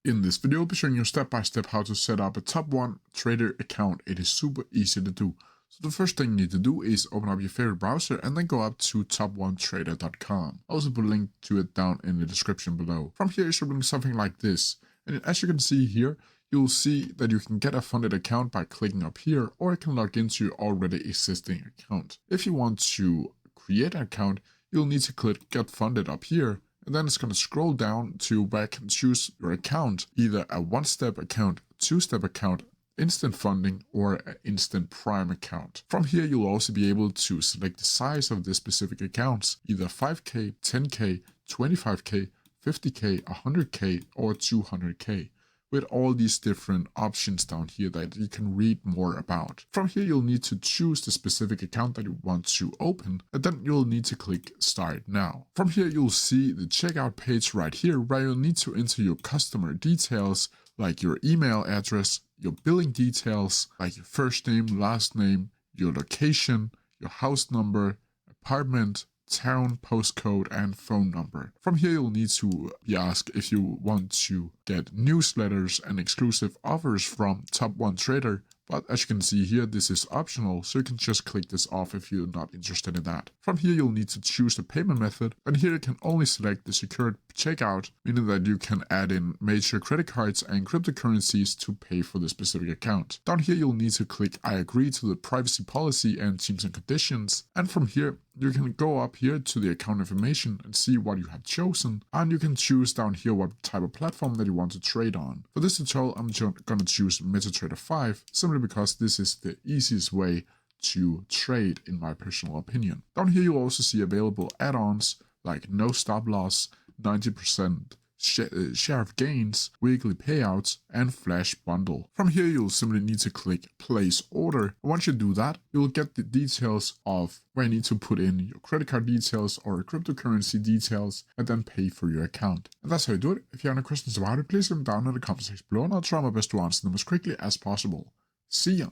In this video, I'll be showing you step by step how to set up a TopOne Trader account. It is super easy to do. So the first thing you need to do is open up your favorite browser and then go up to toponetrader.com. I'll also put a link to it down in the description below. From here, you should bring something like this. And as you can see here, you'll see that you can get a funded account by clicking up here, or you can log into your already existing account. If you want to create an account, you'll need to click Get Funded up here. And then it's going to scroll down to where you can choose your account, either a one-step account, two-step account, instant funding, or an instant prime account. From here, you'll also be able to select the size of the specific accounts, either 5K, 10K, 25K, 50K, 100K, or 200K. With all these different options down here that you can read more about. From here, you'll need to choose the specific account that you want to open, and then you'll need to click Start Now. From here, you'll see the checkout page right here, where you'll need to enter your customer details, like your email address, your billing details, like your first name, last name, your location, your house number, apartment, town, postcode, and phone number. From here, you'll need to be asked if you want to get newsletters and exclusive offers from TopOne Trader. But as you can see here, this is optional, so you can just click this off if you're not interested in that. From here, you'll need to choose the payment method, and here you can only select the secured checkout, meaning that you can add in major credit cards and cryptocurrencies to pay for the specific account. Down here, you'll need to click I agree to the privacy policy and terms and conditions, and from here, you can go up here to the account information and see what you have chosen, and you can choose down here what type of platform that you want to trade on. For this tutorial, I'm gonna choose Metatrader 5, simply because this is the easiest way to trade in my personal opinion. Down here, you'll also see available add-ons like no stop loss, 90% share of gains, weekly payouts, and flash bundle. From here, you'll simply need to click place order. Once you do that, you'll get the details of where you need to put in your credit card details or cryptocurrency details and then pay for your account. And that's how you do it. If you have any questions about it, please leave them down in the comment section below and I'll try my best to answer them as quickly as possible. See ya!